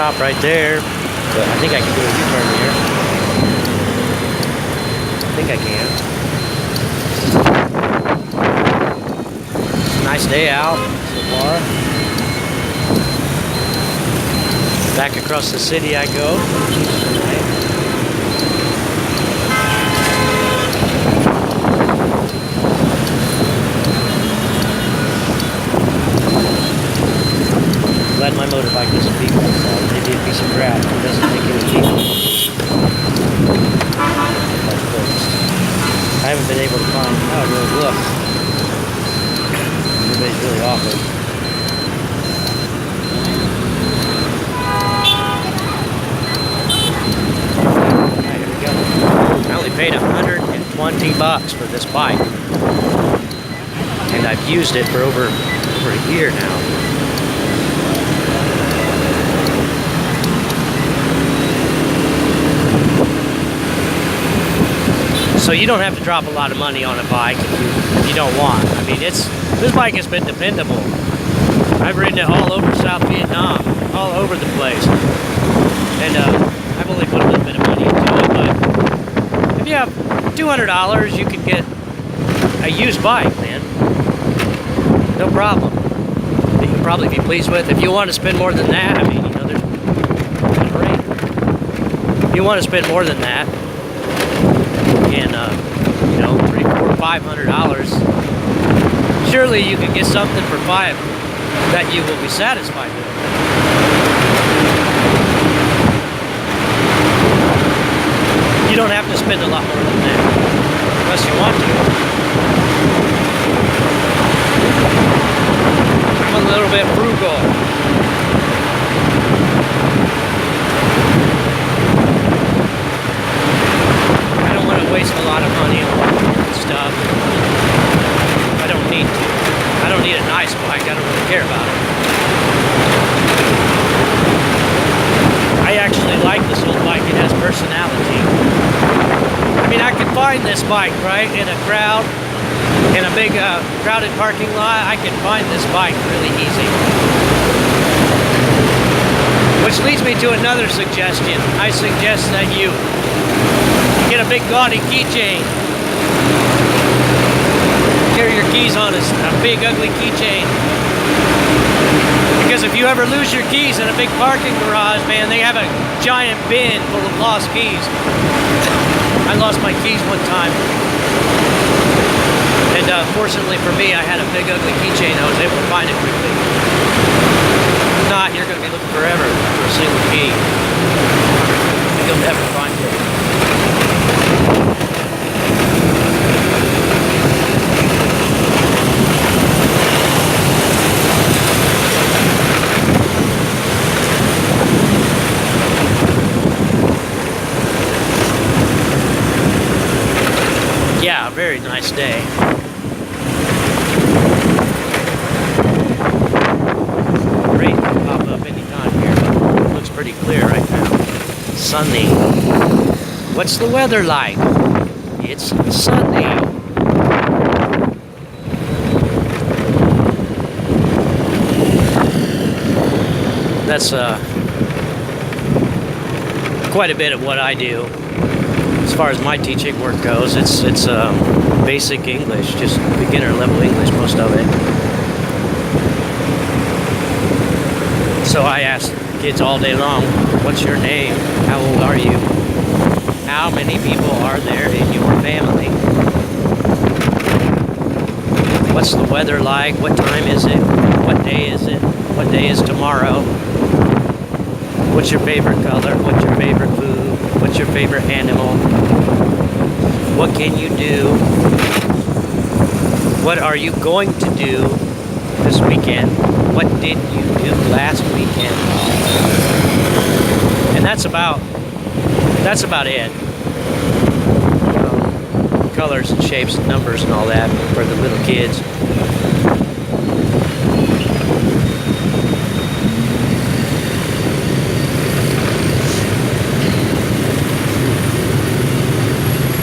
stop right there, but I think I can do a U-turn here. I think I can. Nice day out so far. Back across the city I go. Glad my motorbike doesn't beep themselves. Maybe a piece of crap. It doesn't make any people. I haven't been able to find. Oh, really? Look. Everybody's really awkward. Alright, here we go. I only paid $120 for this bike, and I've used it for over a year now. So you don't have to drop a lot of money on a bike if you don't want. I mean, this bike has been dependable. I've ridden it all over South Vietnam, all over the place. And I've only put a little bit of money into it, but if you have $200, you can get a used bike, man. No problem. That you'll probably be pleased with. If you want to spend more than that, I mean, you know, there's a rate. If you want to spend more than that, and you know, $300, $400, $500. Surely you can get something for $5 that you will be satisfied with. You don't have to spend a lot more than that, unless you want to. I'm a little bit frugal. Waste a lot of money on stuff. I don't need to. I don't need a nice bike. I don't really care about it. I actually like this old bike. It has personality. I mean, I could find this bike, right, in a crowd, in a big crowded parking lot. I can find this bike really easy. Which leads me to another suggestion. I suggest that you get a big gaudy keychain. Carry your keys on a big ugly keychain. Because if you ever lose your keys in a big parking garage, man, they have a giant bin full of lost keys. I lost my keys one time. And fortunately for me, I had a big ugly keychain. I was able to find it quickly. If not, you're going to be looking forever for a single key. You'll never find it. Yeah, very nice day. Rain can pop up anytime here, but it looks pretty clear right now. Sunny. What's the weather like? It's sunny. That's quite a bit of what I do. As far as my teaching work goes, it's basic English, just beginner level English, most of it. So I ask kids all day long, what's your name? How old are you? How many people are there in your family? What's the weather like? What time is it? What day is it? What day is tomorrow? What's your favorite color? What's your favorite food? What's your favorite animal? What can you do? What are you going to do this weekend? What did you do last weekend? And that's about it. Colors and shapes and numbers and all that for the little kids.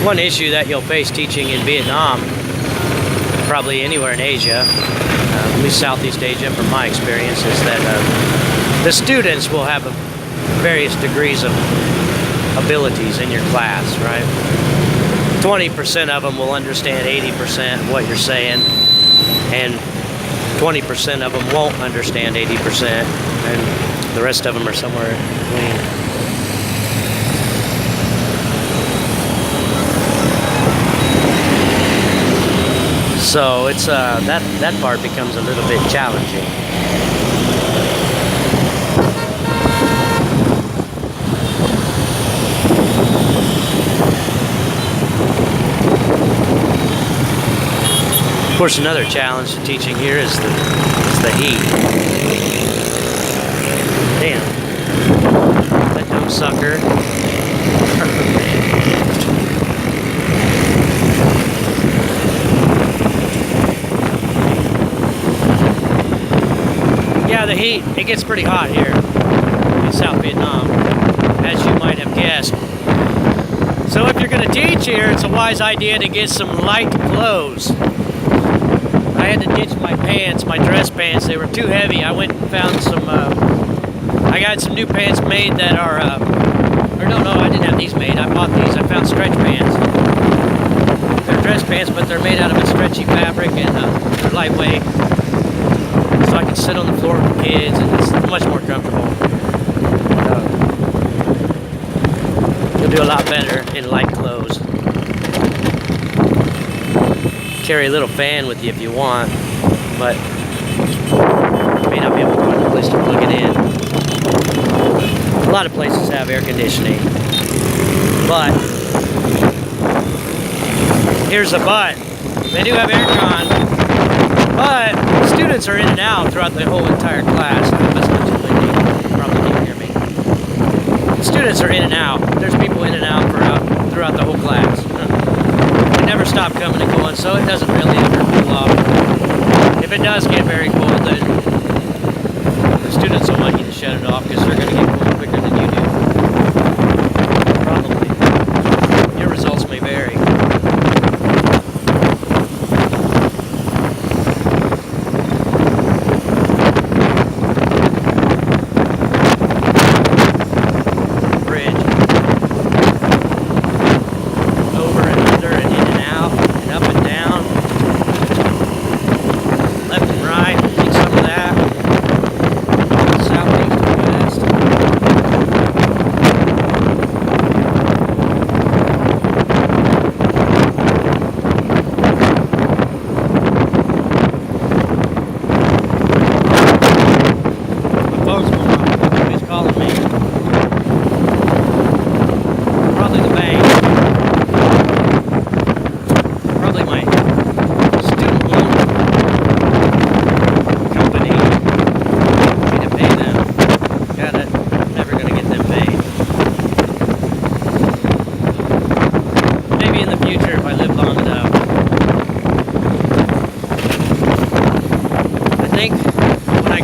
One issue that you'll face teaching in Vietnam, probably anywhere in Asia, at least Southeast Asia from my experience, is that the students will have various degrees of abilities in your class, right? 20% of them will understand 80% of what you're saying, and 20% of them won't understand 80%, and the rest of them are somewhere in between. So it's that part becomes a little bit challenging. Of course, another challenge to teaching here is the heat. Damn, that dumb sucker. Yeah, the heat, it gets pretty hot here in South Vietnam, as you might have guessed. So if you're going to teach here, it's a wise idea to get some light clothes. I had to ditch my pants, my dress pants. They were too heavy. I went and found some, I got some new pants made that are, or no, I didn't have these made. I bought these. I found stretch pants. They're dress pants, but they're made out of a stretchy fabric, and they're lightweight. So I can sit on the floor with the kids, and it's much more comfortable. You'll do a lot better in light clothes. Carry a little fan with you if you want, but you may not be able to find a place to plug it in. A lot of places have air conditioning, but here's the but. They do have aircon, but students are in and out throughout the whole entire class. That's not too windy. You probably can't hear me. Students are in and out. There's people in and out throughout the whole class. They never stop coming and going, so it doesn't really ever cool off. If it does get very cold, then the students will want you to shut it off because they're going to get cold quicker than you do. Probably. Your results may vary.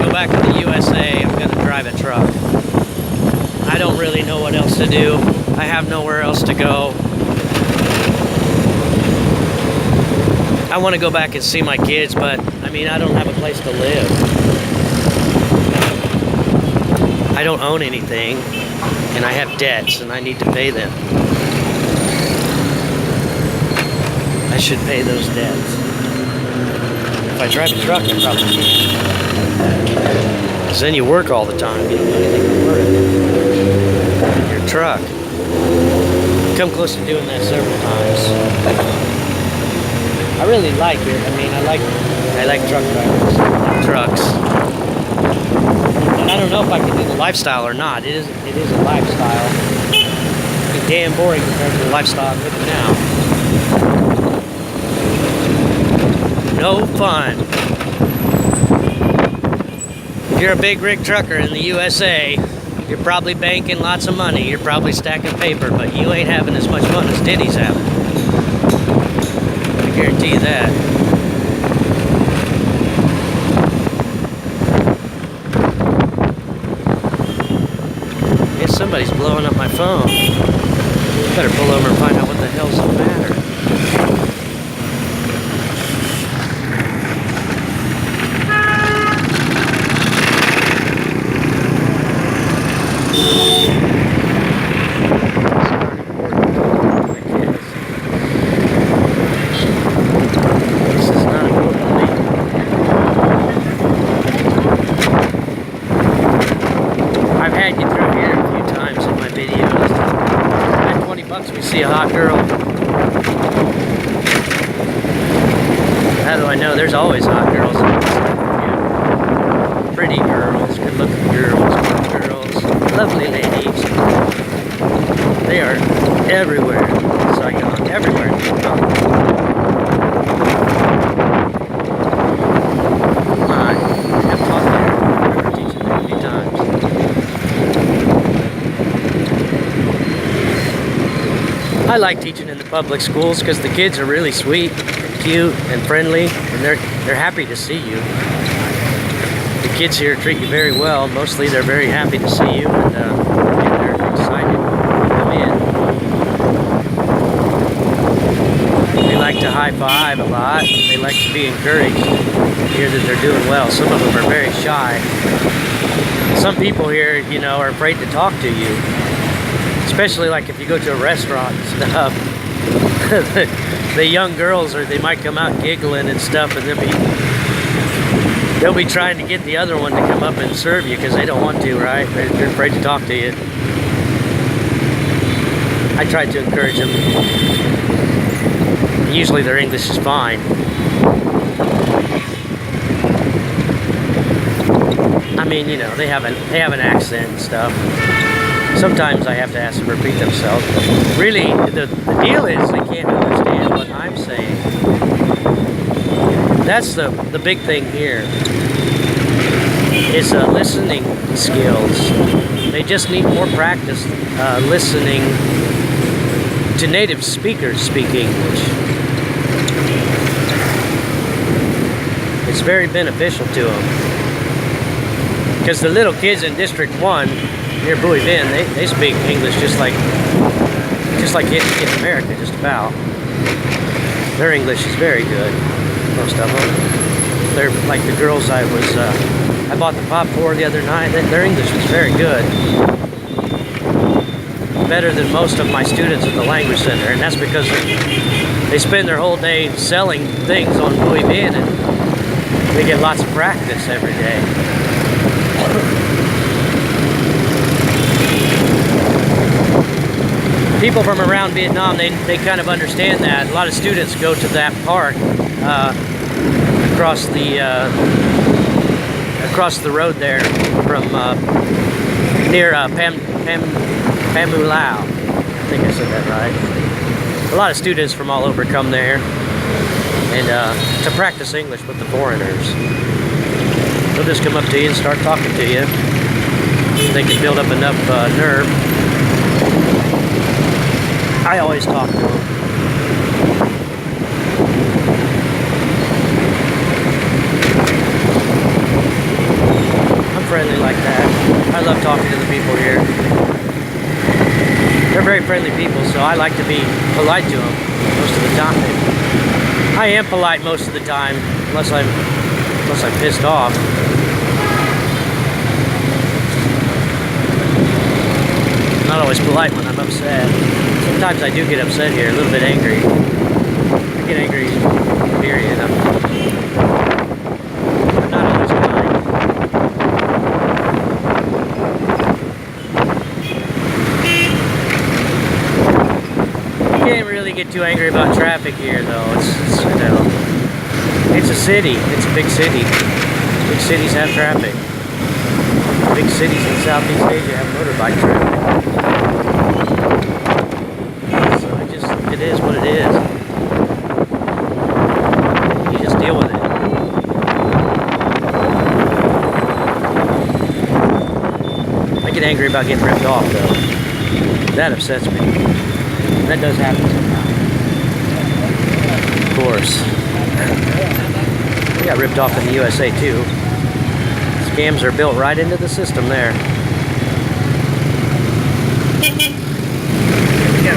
Back to the USA, I'm going to drive a truck. I don't really know what else to do. I have nowhere else to go. I want to go back and see my kids, but I mean, I don't have a place to live. I don't own anything, and I have debts, and I need to pay them. I should pay those debts. If I drive a truck, I probably can. Because then you work all the time. You don't do anything for work. Your truck. Come close to doing that several times. I really like it. I mean, I like truck drivers. I like trucks. And I don't know if I can do the lifestyle or not. It is a lifestyle. It's damn boring compared to the lifestyle I'm living now. No fun. If you're a big rig trucker in the USA, you're probably banking lots of money. You're probably stacking paper, but you ain't having as much fun as Denny's having. I guarantee you that. Yes, somebody's blowing up my phone. Better pull over and find out what the hell's the matter. see a hot girl. How do I know? There's always hot girls. Yeah. Pretty girls, good-looking girls, good girls, lovely ladies. They are everywhere in Saigon, everywhere in Saigon. I have taught there. I remember teaching there a few times. I like teaching in the public schools because the kids are really sweet, and cute, and friendly, and they're happy to see you. The kids here treat you very well. Mostly they're very happy to see you, and they're excited to come in. They like to high five a lot. They like to be encouraged to hear that they're doing well. Some of them are very shy. Some people here, you know, are afraid to talk to you. Especially like if you go to a restaurant and stuff. The young girls, or they might come out giggling and stuff, and they'll be trying to get the other one to come up and serve you because they don't want to, right? They're afraid to talk to you. I try to encourage them. Usually their English is fine. I mean, you know, they have an accent and stuff. Sometimes I have to ask them to repeat themselves. Really, the deal is they can't understand what I'm saying. That's the big thing here. Is listening skills. They just need more practice listening to native speakers speak English. It's very beneficial to them. Because the little kids in District 1 near Bui Vien, they speak English just like kids in America, just about. Their English is very good, most of them. They're like the girls I bought the pop for the other night. Their English was very good. Better than most of my students at the language center, and that's because they spend their whole day selling things on Bui Vien, and they get lots of practice every day. People from around Vietnam, they kind of understand that. A lot of students go to that park across the road there from near Pamulao. I think I said that right. A lot of students from all over come there and to practice English with the foreigners. They'll just come up to you and start talking to you. They can build up enough nerve. I always talk to them. I'm friendly like that. I love talking to the people here. They're very friendly people, so I like to be polite to them most of the time. I am polite most of the time, unless I'm pissed off. I'm not always polite when I'm upset. Sometimes I do get upset here, a little bit angry. I get angry, period. I'm not always kind. You can't really get too angry about traffic here, though. It's you know, it's a city. It's a big city. Big cities have traffic. Big cities in Southeast Asia have motorbike traffic. It is what it is. You just deal with it. I get angry about getting ripped off, though. That upsets me. That does happen sometimes. Of course. We got ripped off in the USA, too. Scams are built right into the system there. Here we go.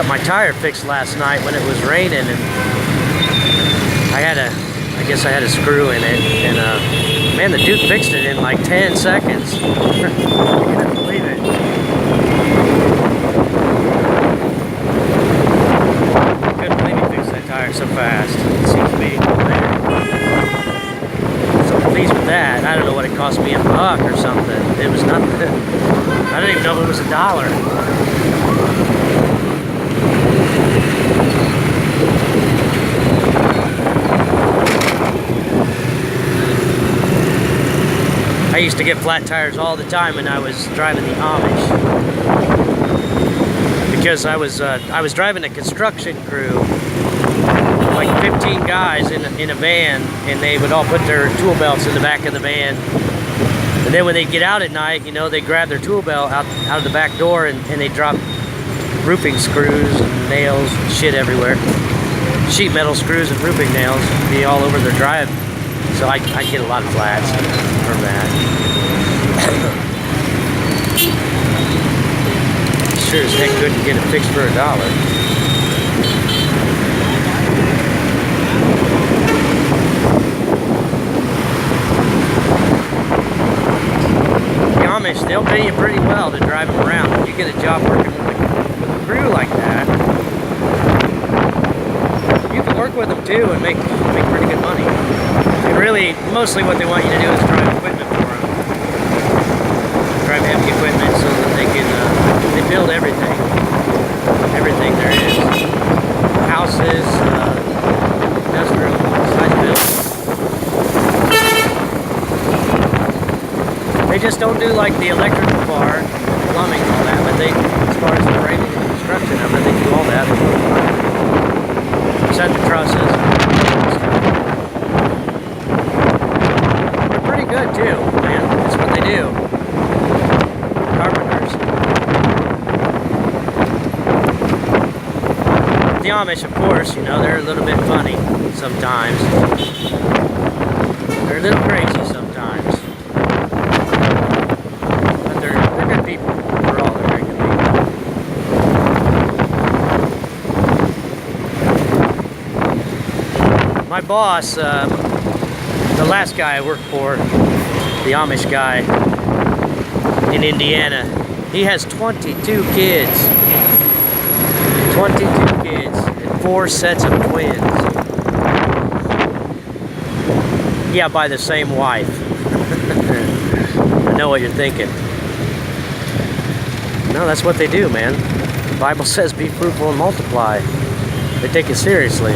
got my tire fixed last night when it was raining, and I guess I had a screw in it, and man, the dude fixed it in like 10 seconds. I couldn't believe it. I couldn't believe he fixed that tire so fast. It seems to be so pleased with that. I don't know what it cost me, $1 or something. It was nothing. I didn't even know if it was $1. I used to get flat tires all the time when I was driving the Amish, because I was driving a construction crew, like 15 guys in a van, and they would all put their tool belts in the back of the van. And then when they'd get out at night, you know, they'd grab their tool belt out of the back door, and they'd drop roofing screws and nails and shit everywhere. Sheet metal screws and roofing nails be all over their drive. So I get a lot of flats from that. Sure as heck couldn't get it fixed for $1. The Amish, they'll pay you pretty well to drive them around. If you get a job working with a crew like that, you can work with them too and make pretty good money. And really, mostly what they want you to do is drive equipment for them. Drive heavy equipment so that they can, they build everything. Everything there is. Houses, industrial, size buildings. They just don't do like the electrical part, plumbing, all that, but they, as far as the framing and construction of it, they do all that. Set the trusses. They're pretty good too, man. That's what they do. Carpenters. The Amish, of course, you know, they're a little bit funny sometimes. They're a little crazy sometimes. But they're good people. Overall, they're very good people. My boss, the last guy I worked for, the Amish guy in Indiana, he has 22 kids. 22 kids and 4 sets of twins. Yeah, by the same wife. I know what you're thinking. No, that's what they do, man. The Bible says be fruitful and multiply. They take it seriously.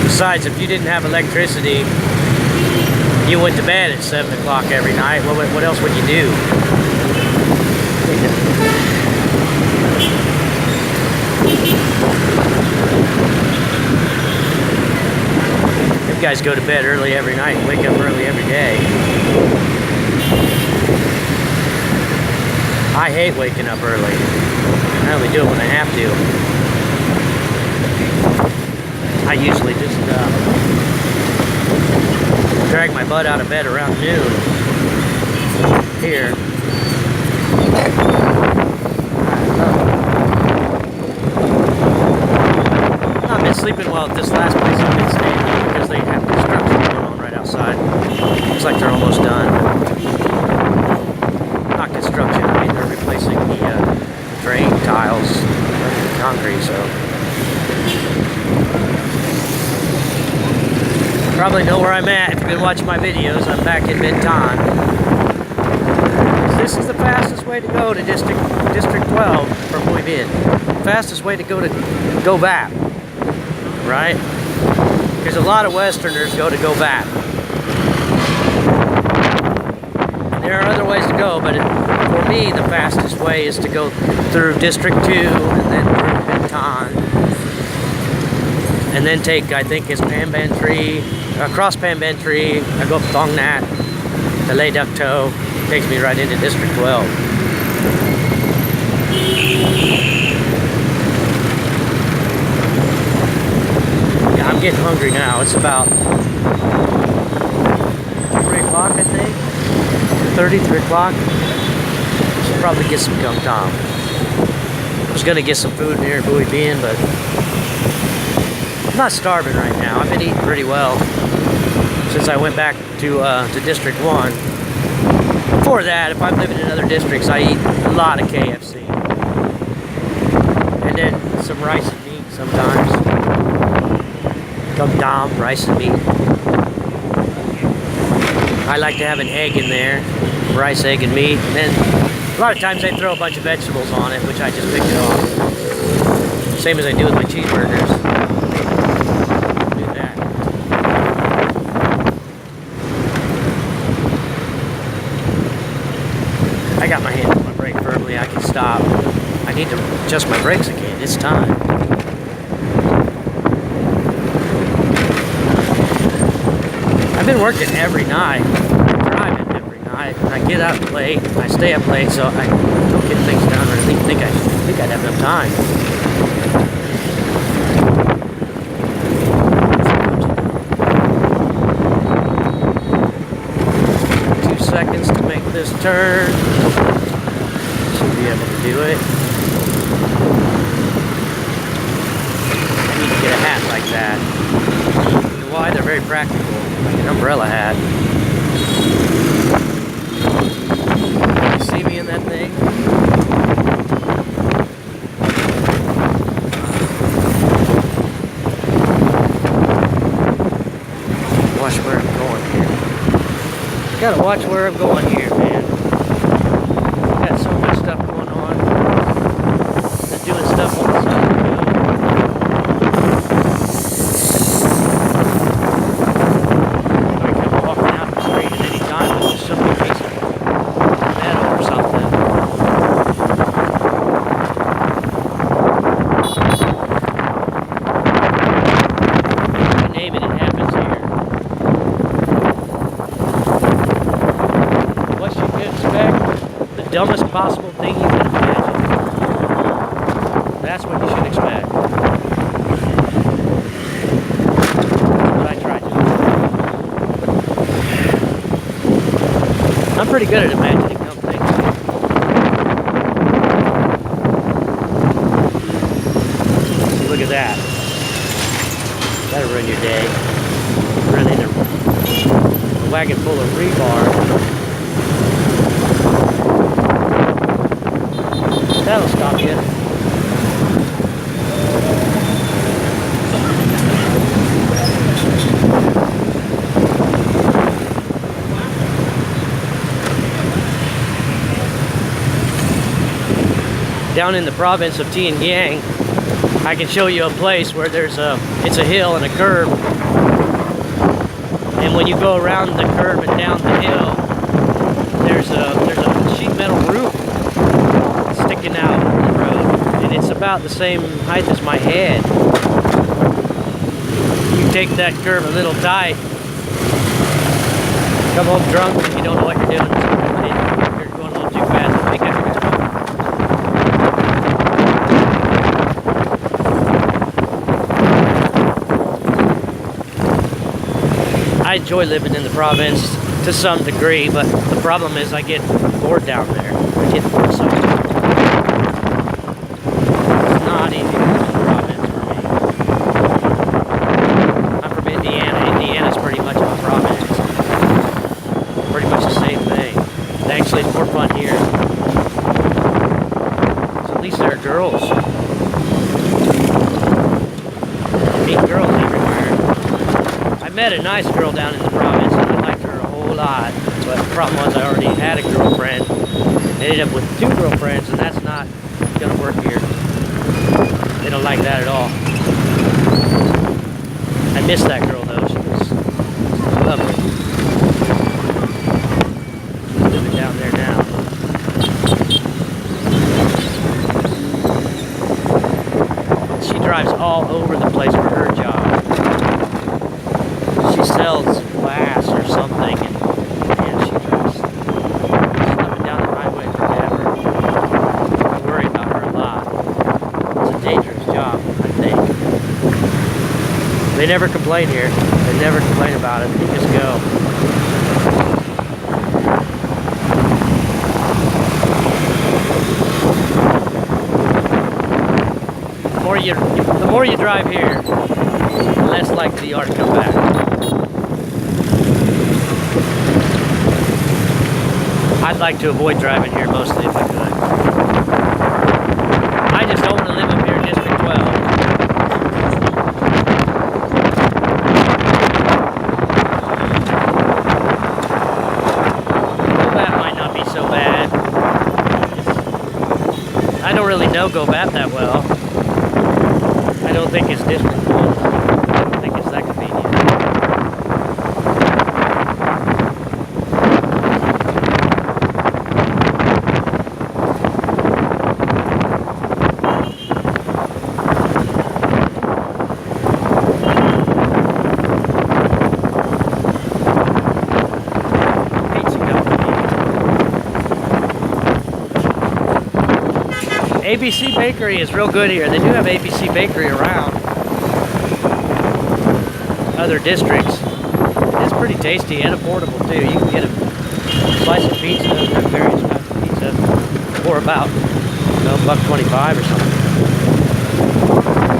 Besides, if you didn't have electricity, you went to bed at 7 o'clock every night, what else would you do? You guys go to bed early every night and wake up early every day. I hate waking up early. I only do it when I have to. I usually just drag my butt out of bed around noon here. I've been sleeping well at this last place I've been staying at because they have construction going on right outside. Looks like they're almost done. Not construction, I mean they're replacing the drain tiles, concrete, so. Probably know where I'm at if you've been watching my videos. I'm back in mid-time. This is the fastest way to go to District 12 from Bui Vien. Fastest way to go back, right? Because a lot of Westerners go to go back. And there are other ways to go, but for me, the fastest way is to go through District 2 and then through mid-time. And then take, I think, is Pambantri, across Pambantri, I go up Thong Nhat, to Le Duc Toe, takes me right into District 12. Yeah, I'm getting hungry now. It's about 3 o'clock, I think. 3 o'clock. Should probably get some gum tom. I was gonna get some food near Bui Vien, but I'm not starving right now. I've been eating pretty well since I went back to District 1. Before that, if I'm living in other districts, I eat a lot of KFC. And then some rice and meat sometimes. Gum tom, rice and meat. I like to have an egg in there. Rice, egg, and meat. And then a lot of times I throw a bunch of vegetables on it, which I just pick it off. Same as I do with my cheeseburgers. Do that. I got my hand on my brake firmly. I can stop. I need to adjust my brakes again. It's time. I've been working every night. Driving every night. I get up late. I stay up late, so I don't get things done. Or I think I'd have enough time. 2 seconds to make this turn. Should be able to do it. I need to get a hat like that. You know why? They're very practical. Like an umbrella hat. You see me in that thing? Watch where I'm going here. Gotta watch where I'm going here, man. Got so much stuff going on. They're doing stuff on the side of the road. I come walking out the street at any time with just some piece of metal or something. You name it, it happens here. What you can expect? The dumbest possible thing you can imagine. That's what you should expect. That's what I try to do. I'm pretty good at imagining dumb things. See, look at that. That'll ruin your day. Running a wagon full of rebar. That'll stop you. Down in the province of Saigon, I can show you a place where it's a hill and a curve. And when you go around the curve and down the hill, there's a sheet metal roof sticking out on the road, and it's about the same height as my head. You take that curve a little tight, come home drunk and you don't know what you're doing. You're going a little too fast. Think after it's I enjoy living in the province to some degree, but the problem is I get bored down there. I get bored so much. It's not easy to live in the province for me. I'm from Indiana. Indiana's pretty much a province. Pretty much the same thing. Actually, it's more fun here. So at least there are girls. Meet girls everywhere. I met a nice girl down in the province and I liked her a whole lot. But the problem was I already had a girlfriend. I ended up with 2 girlfriends, and that's not gonna work here. They don't like that at all. I miss that girl though. She was lovely. Living down there now. She drives all over the place for her job. She sells glass or something, and yeah, she drives. She's living down the highway forever. I worry about her a lot. It's a dangerous job, I think. They never complain here. They never complain about it. They just go. the more you drive here, the less likely you are to come back. I'd like to avoid driving here mostly if I could. I just don't want to live up here in District 12. Go-Bat might not be so bad. I don't really know Go-Bat that well. I don't think it's District 1. I don't think it's that convenient. ABC Bakery is real good here. They do have ABC Bakery around other districts. It's pretty tasty and affordable too. You can get a slice of pizza, various types of pizza, for about $1.25 or something.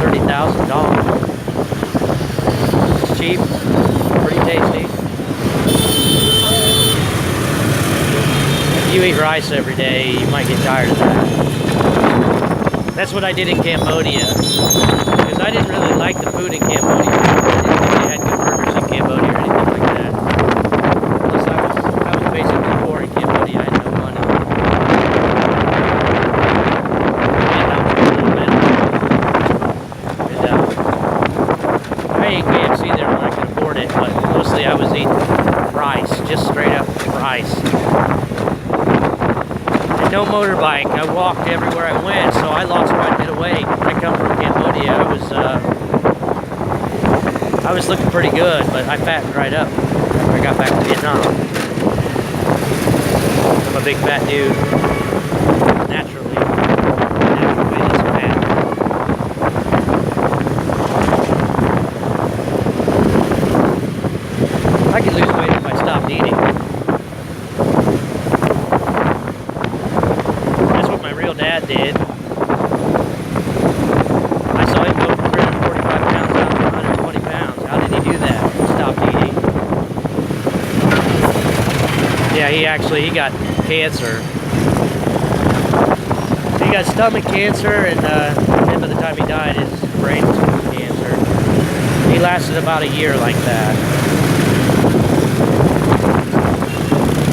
$30,000. It's cheap, pretty tasty. If you eat rice every day, you might get tired of that. That's what I did in Cambodia, because I didn't really like the food in Cambodia. I didn't think they had good burgers in Cambodia or anything like that. Plus, I was basically poor in Cambodia. I had no money. I ate KFC there when I could afford it, but mostly I was eating rice, just straight up rice. No motorbike. I walked everywhere I went, so I lost quite a bit of weight. When I come from Cambodia, I was looking pretty good, but I fattened right up when I got back to Vietnam. I'm a big fat dude, naturally. Naturally, it's fat. I could lose weight if I stopped eating. Dad did. I saw him go from 345 pounds down to 120 pounds. How did he do that? He stopped eating. Yeah, he got cancer. He got stomach cancer, and then by the time he died, his brain was full of cancer. He lasted about a year like that.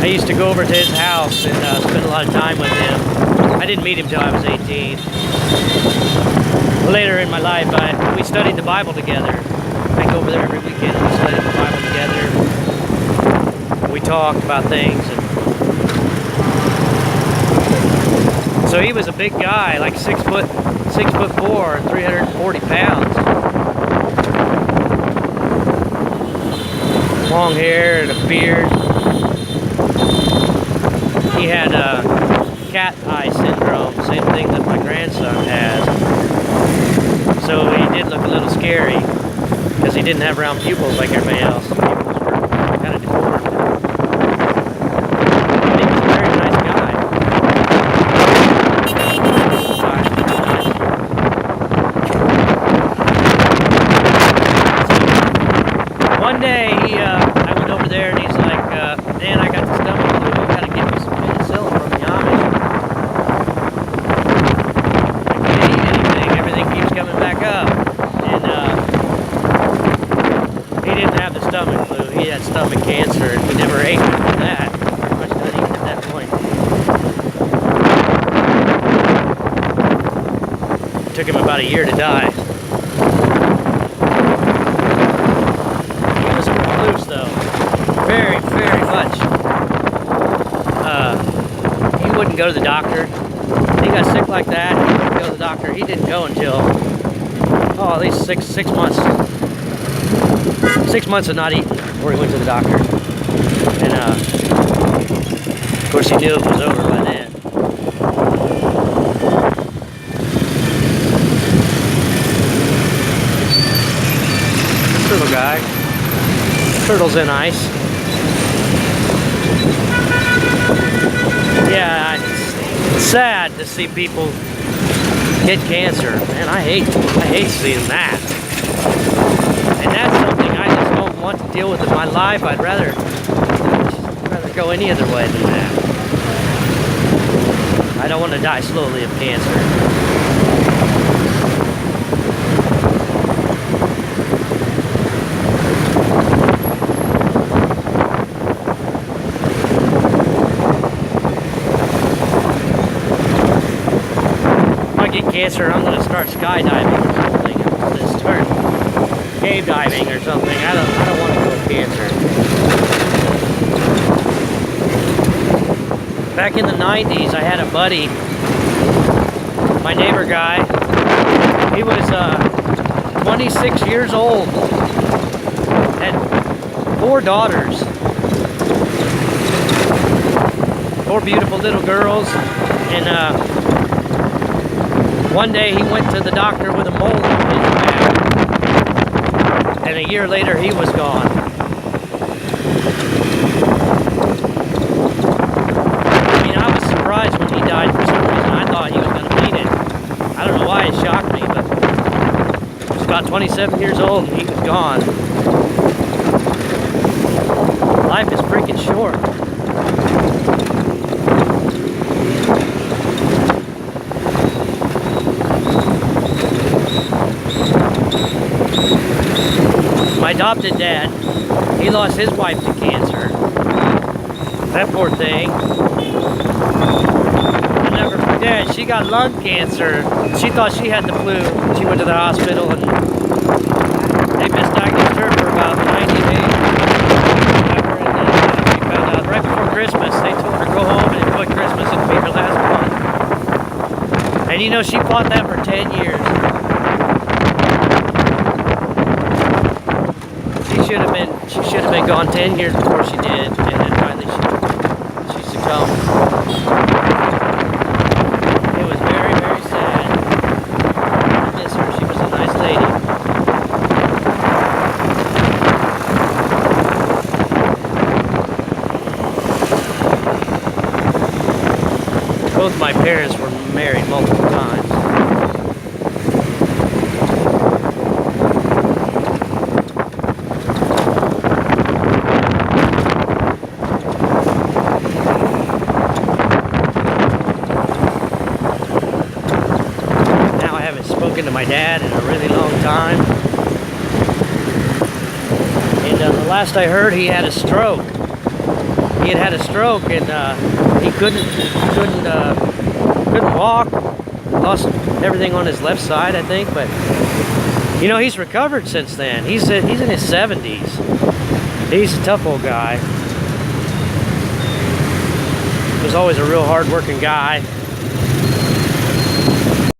I used to go over to his house and spend a lot of time with him. I didn't meet him till I was 18. Later in my life, we studied the Bible together. I go over there every weekend and we studied the Bible together. We talked about things. And so he was a big guy, like 6'4", 340 pounds. Long hair and a beard. He had cat eye syndrome, same thing that my grandson has. So he did look a little scary because he didn't have round pupils like everybody else. His pupils were kind of deformed. But he was a very nice guy. One day I went over there and he's like, man, I got the stomach flu. You gotta give me some penicillin from the Amish. Coming back up, and he didn't have the stomach flu. He had stomach cancer, and he never ate after that. Pretty much not eating at that point. It took him about a year to die. He was a recluse, though. Very, very much. He wouldn't go to the doctor. He got sick like that. He wouldn't go to the doctor. He didn't go until at least six months. 6 months of not eating before he went to the doctor. And of course he knew it was over by then. This little guy. Turtles in ice. Yeah, it's sad to see people get cancer. Man, I hate seeing that. And that's something I just don't want to deal with in my life. I'd rather go any other way than that. I don't want to die slowly of cancer. Cancer, I'm going to start skydiving or something. I'm going to start cave diving or something. I don't want to go with cancer. Back in the 90s, I had a buddy, my neighbor guy. He was 26 years old, had 4 daughters, 4 beautiful little girls, and one day he went to the doctor with a mole in his back, and a year later he was gone. I mean, I was surprised when he died for some reason. I thought he was going to beat it. I don't know why it shocked me, but he was about 27 years old and he was gone. Life is freaking short. My adopted dad, he lost his wife to cancer. That poor thing. I'll never forget, she got lung cancer. She thought she had the flu. She went to the hospital and they misdiagnosed her for about 90 days. And then she found out right before Christmas. They told her to go home and enjoy Christmas and be her last one. And you know, she fought that for 10 years. She should have been gone 10 years before she did, and then finally she succumbed. It was very, very sad. I miss her. She was a nice lady. Both my parents were married multiple times. To my dad in a really long time, and the last I heard, he had a stroke. He had a stroke, and he couldn't walk. Lost everything on his left side, I think. But you know, he's recovered since then. He's in his 70s. He's a tough old guy. He was always a real hard-working guy.